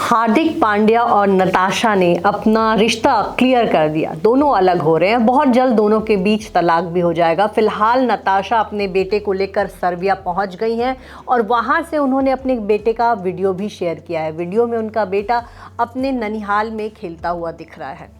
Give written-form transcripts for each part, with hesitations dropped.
हार्दिक पांड्या और नताशा ने अपना रिश्ता क्लियर कर दिया। दोनों अलग हो रहे हैं। बहुत जल्द दोनों के बीच तलाक भी हो जाएगा। फिलहाल नताशा अपने बेटे को लेकर सर्बिया पहुंच गई हैं और वहां से उन्होंने अपने बेटे का वीडियो भी शेयर किया है। वीडियो में उनका बेटा अपने ननिहाल में खेलता हुआ दिख रहा है।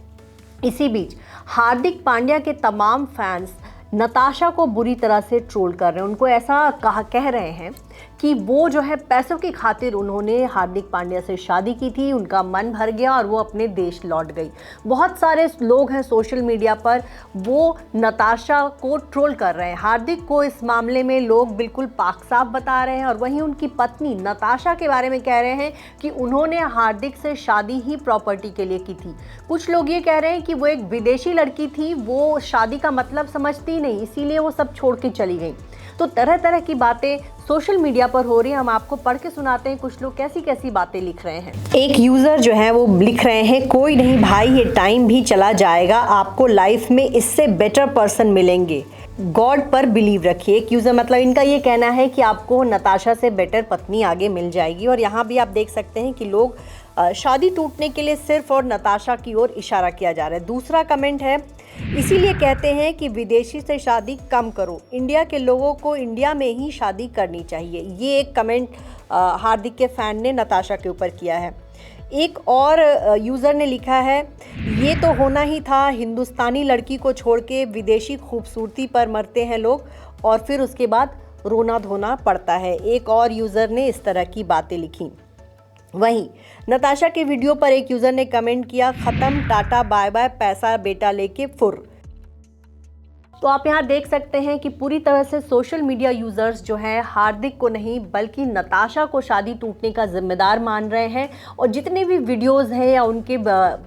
इसी बीच हार्दिक पांड्या के तमाम फैंस नताशा को बुरी तरह से ट्रोल कर रहे हैं। उनको ऐसा कह रहे हैं कि वो जो है पैसों की खातिर उन्होंने हार्दिक पांड्या से शादी की थी, उनका मन भर गया और वो अपने देश लौट गई। बहुत सारे लोग हैं सोशल मीडिया पर, वो नताशा को ट्रोल कर रहे हैं। हार्दिक को इस मामले में लोग बिल्कुल पाक साफ बता रहे हैं और वहीं उनकी पत्नी नताशा के बारे में कह रहे हैं कि उन्होंने हार्दिक से शादी ही प्रॉपर्टी के लिए की थी। कुछ लोग ये कह रहे हैं कि वो एक विदेशी लड़की थी, वो शादी का मतलब समझती नहीं, इसीलिए वो सब छोड़ के चली गई। तो तरह तरह की बातें सोशल मीडिया पर हो रही हैं। हम आपको पढ़ के सुनाते हैं कुछ लोग कैसी कैसी बातें लिख रहे हैं। एक यूजर जो है वो लिख रहे हैं, कोई नहीं भाई, ये टाइम भी चला जाएगा, आपको लाइफ में इससे बेटर पर्सन मिलेंगे, गॉड पर बिलीव रखिए। एक यूजर मतलब इनका ये कहना है कि आपको नताशा से बेटर पत्नी आगे मिल जाएगी। और यहाँ भी आप देख सकते हैं कि लोग शादी टूटने के लिए सिर्फ और नताशा की ओर इशारा किया जा रहा है। दूसरा कमेंट है, इसीलिए कहते हैं कि विदेशी से शादी कम करो, इंडिया के लोगों को इंडिया में ही शादी करनी चाहिए। ये एक कमेंट हार्दिक के फैन ने नताशा के ऊपर किया है। एक और यूज़र ने लिखा है, ये तो होना ही था, हिंदुस्तानी लड़की को छोड़ के विदेशी खूबसूरती पर मरते हैं लोग और फिर उसके बाद रोना धोना पड़ता है। एक और यूज़र ने इस तरह की बातें लिखी। वहीं नताशा के वीडियो पर एक यूज़र ने कमेंट किया, ख़त्म, टाटा बाय बाय, पैसा बेटा लेके फुर। तो आप यहाँ देख सकते हैं कि पूरी तरह से सोशल मीडिया यूज़र्स जो हैं हार्दिक को नहीं बल्कि नताशा को शादी टूटने का जिम्मेदार मान रहे हैं। और जितने भी वीडियोस हैं या उनके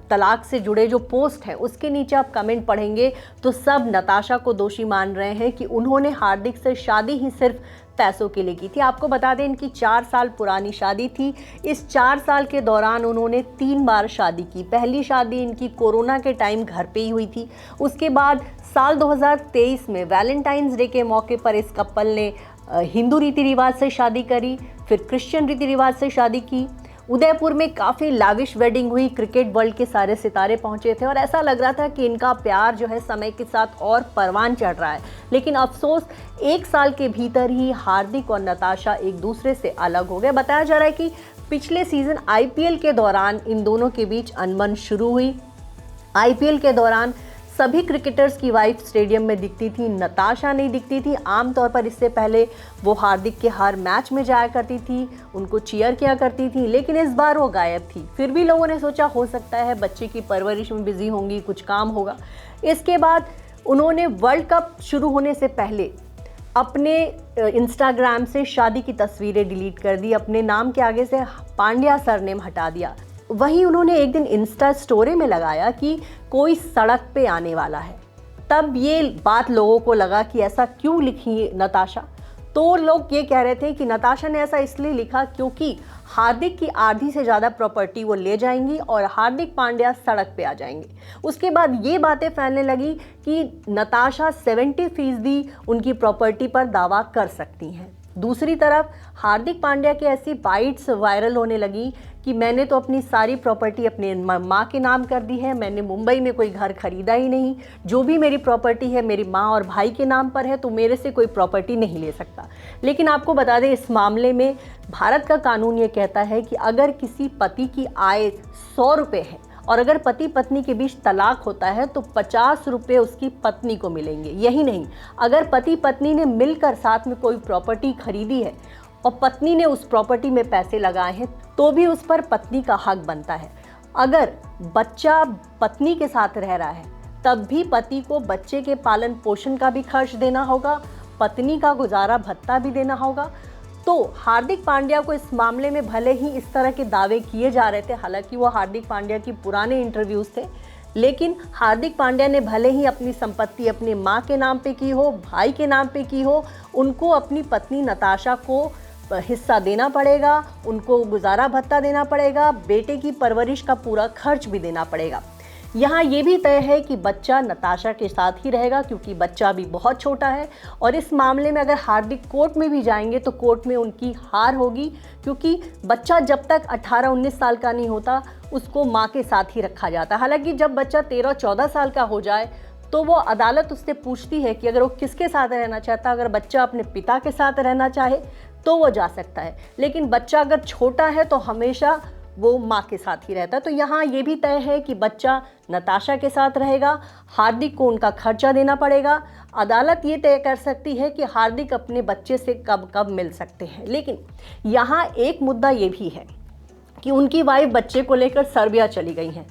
तलाक से जुड़े जो पोस्ट हैं उसके नीचे आप कमेंट पढ़ेंगे तो सब नताशा को दोषी मान रहे हैं कि उन्होंने हार्दिक से शादी ही सिर्फ पैसों के लिए की थी। आपको बता दें इनकी 4 साल पुरानी शादी थी। इस 4 साल के दौरान उन्होंने 3 बार शादी की। पहली शादी इनकी कोरोना के टाइम घर पे ही हुई थी। उसके बाद साल 2023 में वैलेंटाइंस डे के मौके पर इस कपल ने हिंदू रीति रिवाज से शादी करी, फिर क्रिश्चियन रीति रिवाज से शादी की। उदयपुर में काफ़ी लाविश वेडिंग हुई, क्रिकेट वर्ल्ड के सारे सितारे पहुंचे थे और ऐसा लग रहा था कि इनका प्यार जो है समय के साथ और परवान चढ़ रहा है। लेकिन अफसोस 1 साल के भीतर ही हार्दिक और नताशा एक दूसरे से अलग हो गए। बताया जा रहा है कि पिछले सीजन IPL के दौरान इन दोनों के बीच अनबन शुरू हुई। IPL के दौरान सभी क्रिकेटर्स की वाइफ स्टेडियम में दिखती थी, नताशा नहीं दिखती थी। आमतौर पर इससे पहले वो हार्दिक के हर मैच में जाया करती थी, उनको चीयर किया करती थी, लेकिन इस बार वो गायब थी। फिर भी लोगों ने सोचा हो सकता है बच्चे की परवरिश में बिजी होंगी, कुछ काम होगा। इसके बाद उन्होंने वर्ल्ड कप शुरू होने से पहले अपने इंस्टाग्राम से शादी की तस्वीरें डिलीट कर दी, अपने नाम के आगे से पांड्या सरनेम हटा दिया। वहीं उन्होंने एक दिन इंस्टा स्टोरी में लगाया कि कोई सड़क पे आने वाला है। तब ये बात लोगों को लगा कि ऐसा क्यों लिखी नताशा। तो लोग ये कह रहे थे कि नताशा ने ऐसा इसलिए लिखा क्योंकि हार्दिक की आधी से ज़्यादा प्रॉपर्टी वो ले जाएंगी और हार्दिक पांड्या सड़क पे आ जाएंगे। उसके बाद ये बातें फैलने लगी कि नताशा 70% उनकी प्रॉपर्टी पर दावा कर सकती हैं। दूसरी तरफ हार्दिक पांड्या की ऐसी बाइट्स वायरल होने लगी कि मैंने तो अपनी सारी प्रॉपर्टी अपने माँ के नाम कर दी है, मैंने मुंबई में कोई घर खरीदा ही नहीं, जो भी मेरी प्रॉपर्टी है मेरी माँ और भाई के नाम पर है, तो मेरे से कोई प्रॉपर्टी नहीं ले सकता। लेकिन आपको बता दें इस मामले में भारत का कानून ये कहता है कि अगर किसी पति की आय 100 रुपये है और अगर पति पत्नी के बीच तलाक होता है तो 50 रुपये उसकी पत्नी को मिलेंगे। यही नहीं, अगर पति पत्नी ने मिलकर साथ में कोई प्रॉपर्टी खरीदी है और पत्नी ने उस प्रॉपर्टी में पैसे लगाए हैं तो भी उस पर पत्नी का हक बनता है। अगर बच्चा पत्नी के साथ रह रहा है तब भी पति को बच्चे के पालन पोषण का भी खर्च देना होगा, पत्नी का गुजारा भत्ता भी देना होगा। तो हार्दिक पांड्या को इस मामले में भले ही इस तरह के दावे किए जा रहे थे, हालांकि वो हार्दिक पांड्या की पुराने इंटरव्यूज थे, लेकिन हार्दिक पांड्या ने भले ही अपनी संपत्ति अपनी माँ के नाम पे की हो, भाई के नाम पे की हो, उनको अपनी पत्नी नताशा को हिस्सा देना पड़ेगा, उनको गुजारा भत्ता देना पड़ेगा, बेटे की परवरिश का पूरा खर्च भी देना पड़ेगा। यहाँ ये भी तय है कि बच्चा नताशा के साथ ही रहेगा, क्योंकि बच्चा भी बहुत छोटा है। और इस मामले में अगर हार्दिक कोर्ट में भी जाएंगे तो कोर्ट में उनकी हार होगी, क्योंकि बच्चा जब तक 18-19 साल का नहीं होता उसको माँ के साथ ही रखा जाता है। हालांकि जब बच्चा 13-14 साल का हो जाए तो वो अदालत उससे पूछती है कि अगर वो किसके साथ रहना चाहता है। अगर बच्चा अपने पिता के साथ रहना चाहे तो वो जा सकता है, लेकिन बच्चा अगर छोटा है तो हमेशा वो माँ के साथ ही रहता है। तो यहाँ ये भी तय है कि बच्चा नताशा के साथ रहेगा, हार्दिक को उनका खर्चा देना पड़ेगा। अदालत ये तय कर सकती है कि हार्दिक अपने बच्चे से कब कब मिल सकते हैं। लेकिन यहाँ एक मुद्दा ये भी है कि उनकी वाइफ बच्चे को लेकर सर्बिया चली गई हैं।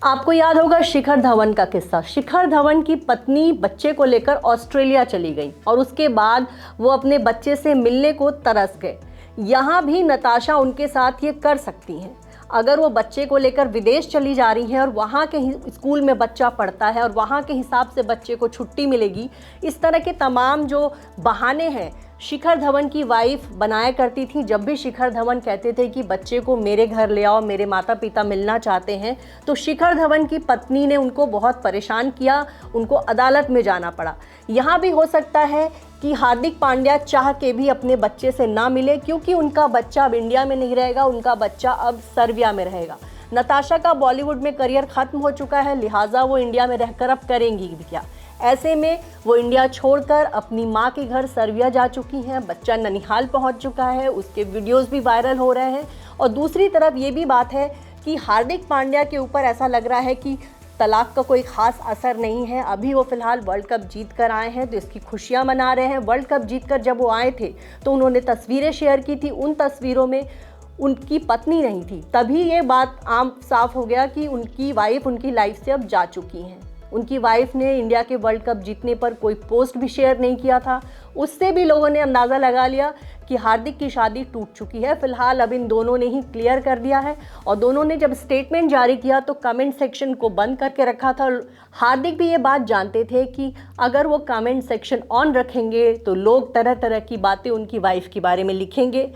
आपको याद होगा शिखर धवन का किस्सा। शिखर धवन की पत्नी बच्चे को लेकर ऑस्ट्रेलिया चली गई और उसके बाद वो अपने बच्चे से मिलने को तरस गए। यहाँ भी नताशा उनके साथ ये कर सकती हैं। अगर वो बच्चे को लेकर विदेश चली जा रही हैं और वहाँ के स्कूल में बच्चा पढ़ता है और वहाँ के हिसाब से बच्चे को छुट्टी मिलेगी, इस तरह के तमाम जो बहाने हैं शिखर धवन की वाइफ बनाया करती थी। जब भी शिखर धवन कहते थे कि बच्चे को मेरे घर ले आओ, मेरे माता पिता मिलना चाहते हैं, तो शिखर धवन की पत्नी ने उनको बहुत परेशान किया, उनको अदालत में जाना पड़ा। यहाँ भी हो सकता है कि हार्दिक पांड्या चाह के भी अपने बच्चे से ना मिले, क्योंकि उनका बच्चा अब इंडिया में नहीं रहेगा, उनका बच्चा अब सर्बिया में रहेगा। नताशा का बॉलीवुड में करियर ख़त्म हो चुका है, लिहाजा वो इंडिया में रहकर अब करेंगी भी क्या। ऐसे में वो इंडिया छोड़कर अपनी माँ के घर सर्बिया जा चुकी हैं। बच्चा ननिहाल पहुँच चुका है, उसके वीडियोज़ भी वायरल हो रहे हैं। और दूसरी तरफ ये भी बात है कि हार्दिक पांड्या के ऊपर ऐसा लग रहा है कि तलाक का कोई ख़ास असर नहीं है। अभी वो फ़िलहाल वर्ल्ड कप जीत कर आए हैं तो इसकी खुशियाँ मना रहे हैं। वर्ल्ड कप जीत कर जब वो आए थे तो उन्होंने तस्वीरें शेयर की थी, उन तस्वीरों में उनकी पत्नी नहीं थी। तभी ये बात आम साफ हो गया कि उनकी वाइफ उनकी लाइफ से अब जा चुकी हैं। उनकी वाइफ ने इंडिया के वर्ल्ड कप जीतने पर कोई पोस्ट भी शेयर नहीं किया था। उससे भी लोगों ने अंदाज़ा लगा लिया कि हार्दिक की शादी टूट चुकी है। फिलहाल अब इन दोनों ने ही क्लियर कर दिया है और दोनों ने जब स्टेटमेंट जारी किया तो कमेंट सेक्शन को बंद करके रखा था। हार्दिक भी ये बात जानते थे कि अगर वो कमेंट सेक्शन ऑन रखेंगे तो लोग तरह तरह की बातें उनकी वाइफ के बारे में लिखेंगे।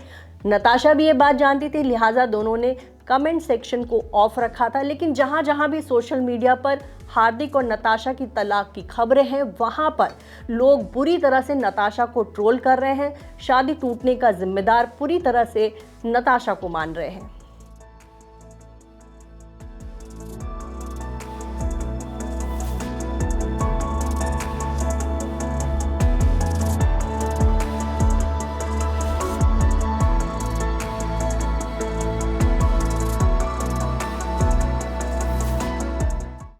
नताशा भी ये बात जानती थी, लिहाजा दोनों ने कमेंट सेक्शन को ऑफ रखा था। लेकिन जहाँ जहाँ भी सोशल मीडिया पर हार्दिक और नताशा की तलाक की खबरें हैं, वहाँ पर लोग बुरी तरह से नताशा को ट्रोल कर रहे हैं। शादी टूटने का जिम्मेदार पूरी तरह से नताशा को मान रहे हैं।